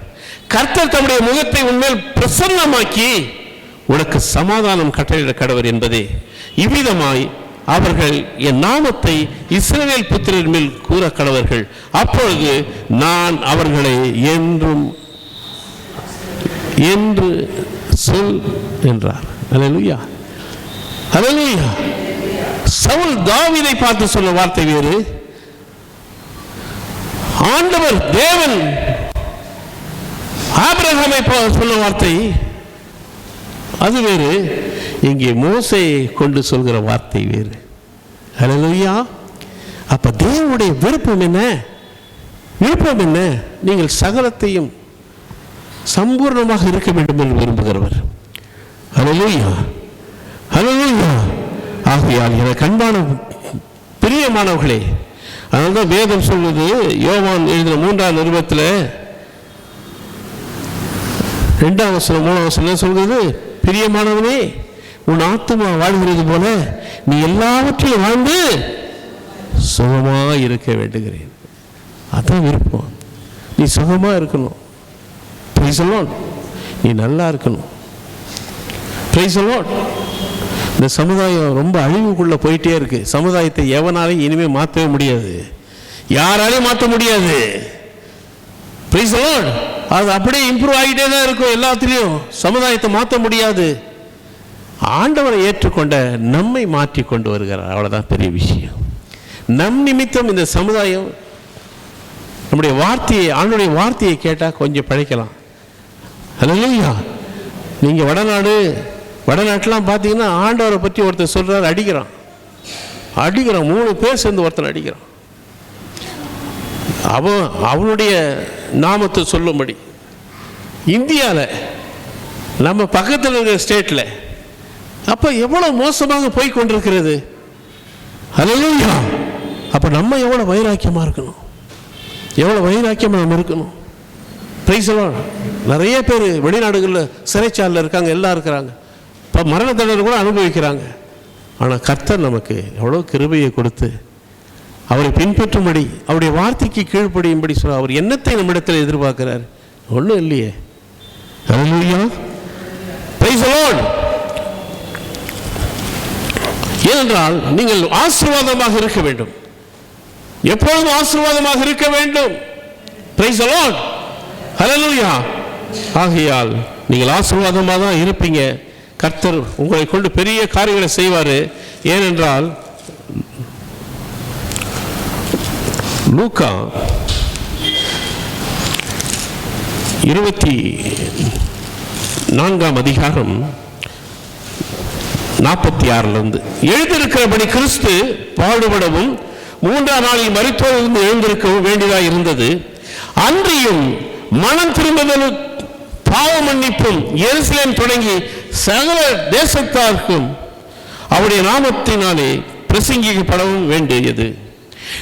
கர்த்தர் தம்முடைய முகத்தை உன்மேல் பிரசன்னமாக்கி உனக்கு சமாதானம் கட்டளையிட கடவர் என்பதே. இவ்விதமாய் அவர்கள் என் நாமத்தை இஸ்ரவேல் புத்திரர் மேல் கூற கடவர்கள். அப்பொழுது நான் அவர்களை என்றும் என்று சொல் என்றார். அல்லேலூயா, அல்லேலூயா. சவுல் தாவீதை பார்த்து சொன்ன வார்த்தை வேறு, ஆண்டவர் தேவன் ஆபிரகாமை சொன்ன வார்த்தை அது வேறு, இங்கே மோசேயை கொண்டு சொல்கிற வார்த்தை வேறு. அல்லேலூயா. அப்ப தேவனுடைய விருப்பம் என்ன? விருப்பம் என்ன? நீங்கள் சகலத்தையும் சம்பூர்ணமாக இருக்க வேண்டும் என்று விரும்புகிறவர். அல்லேலூயா, அல்லேலூயா. ஆகையால் எனக்கு அன்பான பிரியமானவர்களே, அதனால்தான் வேதம் சொல்வது, யோவான் எழுதின 3ஆம் நிருபத்தில் 2ஆம் வசனம் 3ஆம் வசனம் சொல்கிறது, பிரியமானவனே, உன் ஆத்துமா வாழ்கிறது போல நீ எல்லாவற்றையும் வாழ்ந்து சுகமாக இருக்க வேண்டுகிறேன். அதான் விருப்பம். நீ சுகமாக இருக்கணும். Price the Lord. நீ நல்லா இருக்கணும். Price the Lord. இந்த சமுதாயம் ரொம்ப அழிவுக்குள்ளே போயிட்டே இருக்கு. சமுதாயத்தை எவனாலையும் இனிமேல் மாற்றவே முடியாது, யாராலையும் மாற்ற முடியாது. Price the Lord. அது அப்படியே இம்ப்ரூவ் ஆகிட்டே தான் இருக்கும். எல்லாத்திலையும் சமுதாயத்தை மாற்ற முடியாது. ஆண்டவரை ஏற்றுக்கொண்ட நம்மை மாற்றி கொண்டு வருகிறார். அவ்வளோதான் பெரிய விஷயம். நம் நிமித்தம் இந்த சமுதாயம் நம்முடைய வார்த்தையை, ஆண்டவருடைய வார்த்தையை கேட்டால் கொஞ்சம் பழைக்கலாம். அல்லேலூயா. நீங்கள் வடநாட்டெலாம் பார்த்தீங்கன்னா ஆண்டவரை பற்றி ஒருத்தர் சொல்கிறார், அடிக்கிறான் 3 பேர் சேர்ந்து ஒருத்தன் அடிக்கிறான். அவனுடைய நாமத்தை சொல்லும்படி. இந்தியாவில் நம்ம பக்கத்தில் இருக்கிற ஸ்டேட்டில் அப்போ எவ்வளோ மோசமாக போய் கொண்டிருக்கிறது. அல்லேலூயா. அப்போ நம்ம எவ்வளோ வைராக்கியமாக இருக்கணும், எவ்வளோ வைராக்கியமாக நம்ம இருக்கணும். Price the Lord. நிறைய பேர் வெளிநாடுகளில் சிறைச்சாலையில் இருக்காங்க, எல்லாம் இருக்கிறாங்க, இப்போ மரண தண்டனை கூட அனுபவிக்கிறாங்க. ஆனால் கர்த்தர் நமக்கு எவ்வளோ கிருபையை கொடுத்து அவரை பின்பற்றும்படி, அவருடைய வார்த்தைக்கு கீழ்ப்படியும்படி சொல்ல, அவர் என்னத்தை நம்மிடத்தில் எதிர்பார்க்கிறார்? ஒன்றும் இல்லையே. அல்லேலூயா. Praise the lord. ஏனென்றால் நீங்கள் ஆசீர்வாதமாக இருக்க வேண்டும், எப்பொழுதும் ஆசீர்வாதமாக இருக்க வேண்டும். Praise the lord. ஹல்லேலூயா. ஆகையால் நீங்கள் ஆசீர்வாதமாக தான் இருப்பீங்க. கர்த்தர் உங்களை கொண்டு பெரிய காரியங்களை செய்வார். ஏனென்றால் லூக்கா 24ஆம் அதிகாரம் 46 எழுதியிருக்கிறபடி கிறிஸ்து பாடுபடவும் 3ஆம் நாளில் மரித்தோரிலிருந்து எழுந்திருக்கவும் வேண்டியதாக இருந்தது. அன்றியும் மனம் திரும்புதலும் பாவ மன்னிப்பும் எருசலேம் தொடங்கி சகல தேசத்தாருக்கும் அவருடைய நாமத்தினாலே பிரசங்கிக்கப்படவும் வேண்டியது.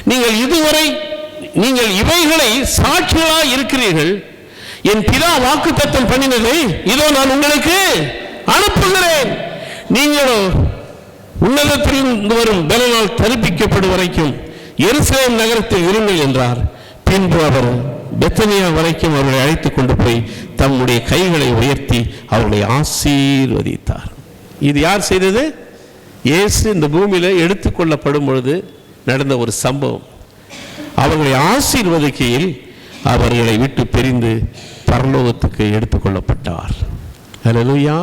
நீங்கள் இவைகளை சாட்சிகளாய் இருக்கிறீர்கள். என் பிதா வாக்குத்தத்தம் பண்ணினதை இதோ நான் உங்களுக்கு அனுப்புகிறேன். நீங்களோ உன்னதத்திலிருந்து வரும் பலனால் தரிப்பிக்கப்படும் வரைக்கும் எருசலேம் நகரத்தில் இருங்கள் என்றார். பின்பு அவர் பெத்தனியா வரைக்கும் அவர்களை அழைத்துக் கொண்டு போய் தம்முடைய கைகளை உயர்த்தி அவர்களை ஆசீர்வதித்தார். இது யார் செய்தது? இயேசு இந்த பூமியில் எடுத்துக்கொள்ளப்படும் பொழுது நடந்த ஒரு சம்பவம். அவர்களை ஆசீர்வதிக்கையில் அவர்களை விட்டு பிரிந்து பரலோகத்துக்கு எடுத்துக்கொள்ளப்பட்டார். அல்லேலூயா.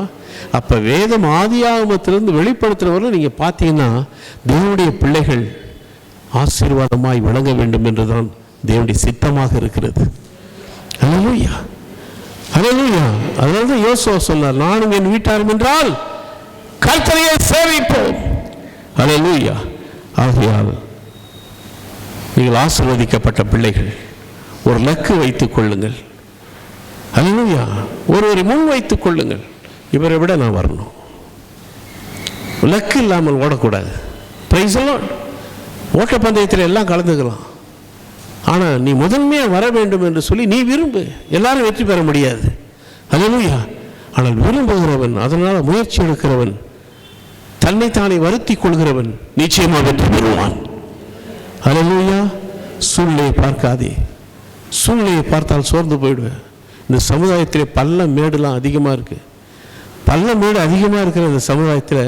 அப்போ வேதம் ஆதியாகமத்திலிருந்து வெளிப்படுத்துகிறவர்கள் நீங்கள் பார்த்தீங்கன்னா தேவனுடைய பிள்ளைகள் ஆசீர்வாதமாய் விளங்க வேண்டும் என்றுதான் தேவனுடைய சித்தமாக இருக்கிறது. அல்லேலூயா, அல்லேலூயா. அதனால தான் யோசுவா சொன்னார், நானும் என் வீட்டாரும் என்றால் கர்த்தரையே சேவிப்போம். அல்லேலூயா. ஆகையால் நீங்கள் ஆசீர்வதிக்கப்பட்ட பிள்ளைகள், ஒரு லக்கு வைத்துக் கொள்ளுங்கள். அல்லேலூயா. ஒருவரை முன் வைத்துக் கொள்ளுங்கள், இவரை விட நான் வரணும். லக்கு இல்லாமல் ஓடக்கூடாது. Price the Lord. ஓட்டப்பந்தயத்தில் எல்லாம் கலந்துக்கலாம், ஆனால் நீ முதன்மையாக வர வேண்டும் என்று சொல்லி நீ விரும்பு. எல்லாரும் வெற்றி பெற முடியாது. அல்லேலூயா. ஆனால் விரும்புகிறவன், அதனால் முயற்சி எடுக்கிறவன், தன்னைத்தானே வருத்தி கொள்கிறவன் நிச்சயமாக வெற்றி பெறுவான். அல்லேலூயா. சூழ்நிலையை பார்க்காதே. சூழ்நிலையை பார்த்தால் சோர்ந்து போயிடுவேன். இந்த சமுதாயத்தில் பள்ளம் மேடுலாம் அதிகமாக இருக்குது. பள்ளம் மேடு அதிகமாக இருக்கிற இந்த சமுதாயத்தில்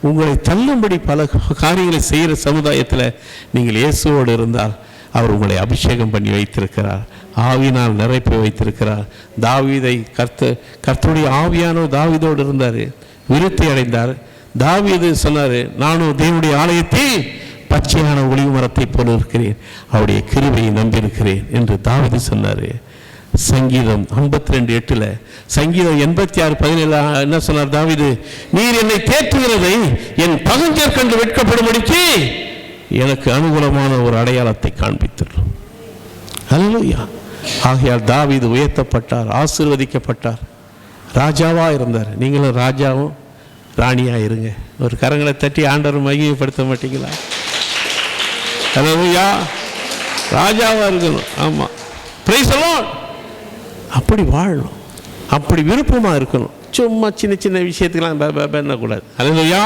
உங்களை தள்ளும்படி பல காரியங்களை செய்கிற சமுதாயத்தில் நீங்கள் இயேசுவோடு இருந்தால் அவர் உங்களை அபிஷேகம் பண்ணி வைத்திருக்கிறார், ஆவியினால் நிரப்பி வைத்திருக்கிறார். தாவீதை கர்த்தருடைய ஆவியானவர் தாவீதோடு இருந்தார், விருத்தி அடைந்தார். தாவீது சொன்னார், நானும் தேவனுடைய ஆலயத்தில் பச்சையான ஒளிவு மரத்தை போல இருக்கிறேன், அவருடைய கிருபையை நம்பியிருக்கிறேன் என்று தாவீது சொன்னார். சங்கீதம் 52:8, சங்கீதம் 86:17 என்ன சொன்னார் தாவீது? நீர் என்னை தேற்றுகிறதை என் பகைஞர் கண்டு வெட்கப்படும்படிக்கு எனக்கு அனுகூலமான ஒரு அடையாளத்தை காண்பித்துள்ளோம். அல்லேலூயா. ஆகையால் தாவீது உயர்த்தப்பட்டார், ஆசீர்வதிக்கப்பட்டார், ராஜாவா இருந்தார். நீங்களும் ராஜாவும் ராணியா இருங்க. ஒரு கரங்களை தட்டி ஆண்டவர் மகிமைப்படுத்த மாட்டீங்களா? அல்லேலூயா. ராஜாவா இருக்கணும். ஆமா, பிரைஸ் தி லார்ட். அப்படி வாழணும், அப்படி விருப்பமாக இருக்கணும். சும்மா சின்ன சின்ன விஷயத்துக்கெல்லாம் பண்ணக்கூடாது. அல்லேலூயா.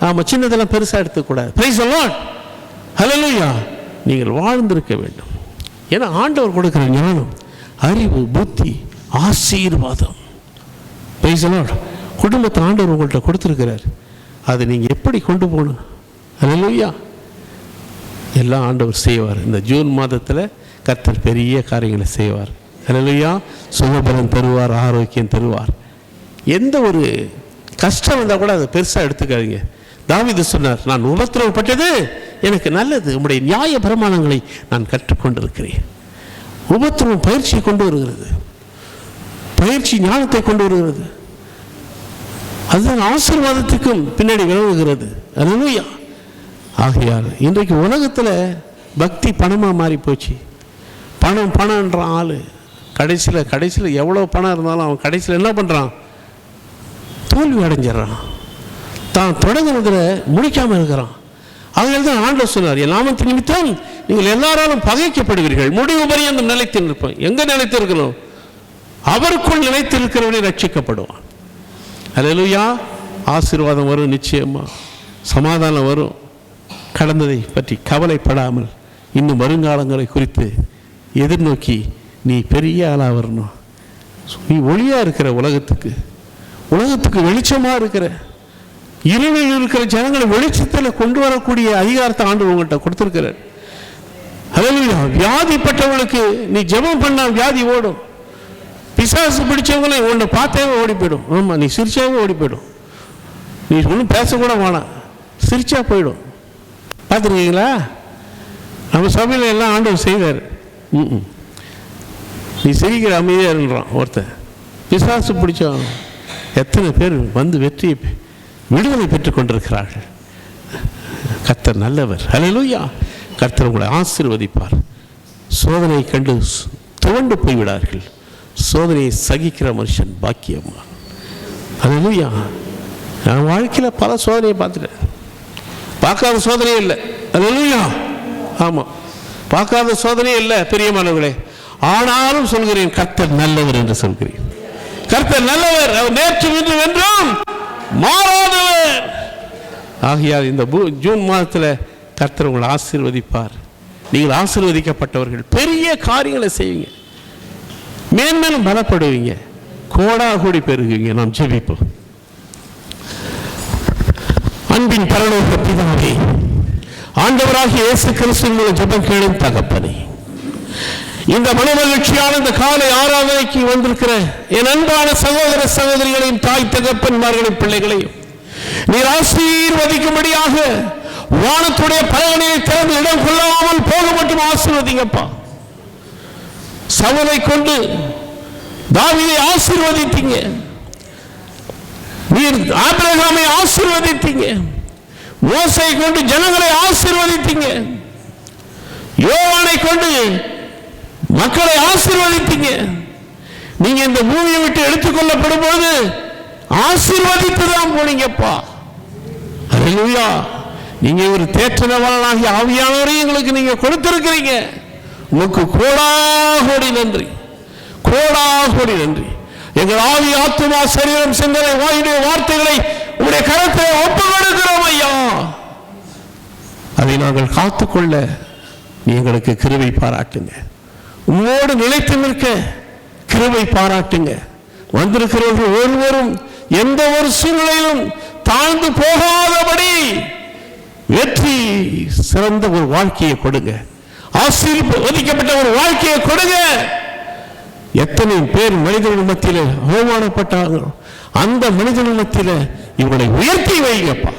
ஆமாம், சின்னதெல்லாம் பெருசாக எடுத்துக்கூடாது. Praise the lord. அல்லேலூயா. நீங்கள் வாழ்ந்திருக்க வேண்டும். ஏன்னா ஆண்டவர் கொடுக்குற ஞானம், அறிவு, புத்தி, ஆசீர்வாதம். Price the Lord. குடும்பத்தை ஆண்டவர் உங்கள்கிட்ட கொடுத்துருக்கிறார். அதை நீங்கள் எப்படி கொண்டு போகணும்? அல்லேலூயா. எல்லாம் ஆண்டவர் செய்வார். இந்த ஜூன் மாதத்தில் கர்த்தர் பெரிய காரியங்களை செய்வார். அல்லேலூயா. சுகபலன் தருவார், ஆரோக்கியம் தருவார். எந்த ஒரு கஷ்டம் வந்தால் கூட அதை பெருசாக எடுத்துக்காதீங்க. தாவீது சொன்னார், நான் உபத்திரவப்பட்டது எனக்கு நல்லது, உம்முடைய நியாய பிரமாணங்களை நான் கற்றுக்கொண்டிருக்கிறேன். உபத்திரவம் பயிற்சியை கொண்டு வருகிறது, பயிற்சி ஞானத்தை கொண்டு வருகிறது. அதுதான் ஆசீர்வாதத்துக்கும் பின்னாடி விளங்குகிறது. அல்லேலூயா. ஆகையால் இன்றைக்கு உலகத்தில் பக்தி பணமாக மாறி போச்சு. பணம்ன்ற ஆள் கடைசியில் எவ்வளோ பணம் இருந்தாலும் அவன் கடைசியில் என்ன பண்ணுறான்? தோல்வி அடைஞ்சிடறான். தான் தொடங்குனதில் முடிக்காமல் இருக்கிறான். அவர்கள் தான் ஆண்டவர் சொன்னார், என் நாமத்தின் நிமித்தம் நீங்கள் எல்லாராலும் பகைக்கப்படுவீர்கள், முடிவு பரியந்தம் நிலைத்து நிற்போம். எங்கே நிலைத்து இருக்கணும்? அவருக்குள் நிலைத்து இருக்கிறவனே ரட்சிக்கப்படுவான். அல்லேலூயா. ஆசீர்வாதம் வரும், நிச்சயமாக சமாதானம் வரும். கடந்ததை பற்றி கவலைப்படாமல் இன்னும் வருங்காலங்களை குறித்து எதிர்நோக்கி நீ பெரிய ஆளாக வரணும். நீ ஒளியாக இருக்கிற உலகத்துக்கு வெளிச்சமாக இருக்கிற, இருளில் இருக்கிற ஜனங்களை வெளிச்சத்தில் கொண்டு வரக்கூடிய அதிகாரத்தை ஆண்டவர் உங்கள்கிட்ட கொடுத்துருக்கிறார். அல்லேலூயா. வியாதிப்பட்டவங்களுக்கு நீ ஜெபம் பண்ணால் வியாதி ஓடும். பிசாசு பிடிச்சவங்களை உன்னை பார்த்தாவே ஓடி போயிடும். ஆமாம், நீ சிரிச்சாவே ஓடி போயிடும். நீ ஒன்றும் பேசக்கூட வேணாம், சிரிச்சா போயிடும். பார்த்துருக்கீங்களா? நம்ம சபையில் எல்லாம் ஆண்டவர் செய்வார். நீ சிரிக்கிற அமைதியாக இருன்றான் ஒருத்தன். பிசாசு பிடிச்சவன் எத்தனை பேர் வந்து வெற்றியை விடுதலை பெற்றுக் கொண்டிருக்கிறார்கள். கர்த்தர் நல்லவர். அல்லேலூயா. கர்த்தர் உங்களை ஆசீர்வதிப்பார். சோதனை கண்டு துவண்டு போய்விடார்கள். சோதனையை சகிக்கிற மனுஷன் பாக்கியமா. அல்லேலூயா. நான் வாழ்க்கையில் பல சோதனையை பார்த்துட்டேன். பார்க்காத சோதனையே இல்லை. அல்லேலூயா. ஆமாம், பார்க்காத சோதனையே இல்லை பிரியமானவர்களே. ஆனாலும் சொல்கிறேன், கர்த்தர் நல்லவர் என்று சொல்கிறேன். கர்த்தர் நல்லவர், அவர் நேற்றும் இன்றும் என்றும் மாறாதவர். ஆகையால் இந்த ஜூன் மாதத்தில் கர்த்தர் உங்களை ஆசீர்வதிப்பார். நீங்கள் ஆசீர்வதிக்கப்பட்டவர்கள், பெரிய காரியங்களை செய்வீங்க, மேன்மேலும் பலப்படுவீங்க, கோடா கோடி பெருகுவீங்க. நாம் ஜெபிப்போம். அன்பின் பரலோக பிதாவே, ஆண்டவராகிய இயேசு கிறிஸ்துவின் மூலம் ஜெபம் கேளும் தகப்பனே, இந்த மனமகிழ்ச்சியான இந்த காலை ஆராதனைக்கு வந்திருக்கிற என் அன்பான சகோதர சகோதரிகளையும் தாய் தகப்பன்மார்களையும் பிள்ளைகளையும் நீர் ஆசீர்வதிக்கும்படியாக வானத்துடைய பலகனையை திறந்து இடம் கொள்ளாமல் போக மட்டும் ஆசீர்வதிங்கப்பா. சவலை கொண்டு தாவீதை ஆசீர்வதித்தீங்க, நீர் ஆபிரகாமை ஆசீர்வதித்தீங்க, மோசையை கொண்டு ஜனங்களை ஆசீர்வதித்தீங்க, யோவானை கொண்டு மக்களை ஆசீர்வதித்தீங்க. நீங்க இந்த பூமியை விட்டு எடுத்துக்கொள்ளப்படும் போது ஆசீர்வதித்துதான் போனீங்கப்பா. அல்லேலூயா. நீங்க ஒரு தேற்றவாளனாகிய ஆவியானவரையும் எங்களுக்கு நீங்க கொடுத்திருக்கிறீங்க. உங்களுக்கு கோடாகோடி நன்றி, கோடாகோடி நன்றி. எங்கள் ஆவி, ஆத்துமா, சரீரம், சிந்தனை, வாயுடைய வார்த்தைகளை உங்களுடைய கரத்தை ஒப்புக் கொடுக்கிறோம் ஐயா. அதை நாங்கள் காத்துக்கொள்ள நீ எங்களுக்கு கிருபை பாராட்டுங்க. உம்மோடு நிலைத்து நிற்க கிருபை பாராட்டுங்க. வந்திருக்கிறவர்கள் ஒருவரும் எந்த ஒரு சூழ்நிலையிலும் தாழ்ந்து போகாதபடி வெற்றி சிறந்த ஒரு வாழ்க்கையை கொடுங்க, ஆசீர்வதிக்கப்பட்ட ஒரு வாழ்க்கையை கொடுங்க. எத்தனை பேர் மனிதர்கள் மத்தியில் அவமானப்பட்டார்கள், அந்த மனிதர்கள் மத்தியில் இவங்களை உயர்த்தி வைங்கப்பா,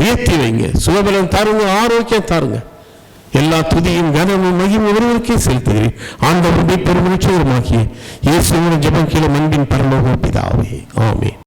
உயர்த்தி வைங்க. சுகபலம் தாருங்க, ஆரோக்கியம் தாருங்க. எல்லா துதியும் கனமும் மகிமும் ஒருவருக்கே செலுத்துகிறேன். ஆண்டவருடைய பெருமனுஷருமாகிய இயேசுவின் ஜெபம் கேளும் அன்பின் பரலோக பிதாவே, ஆமென்.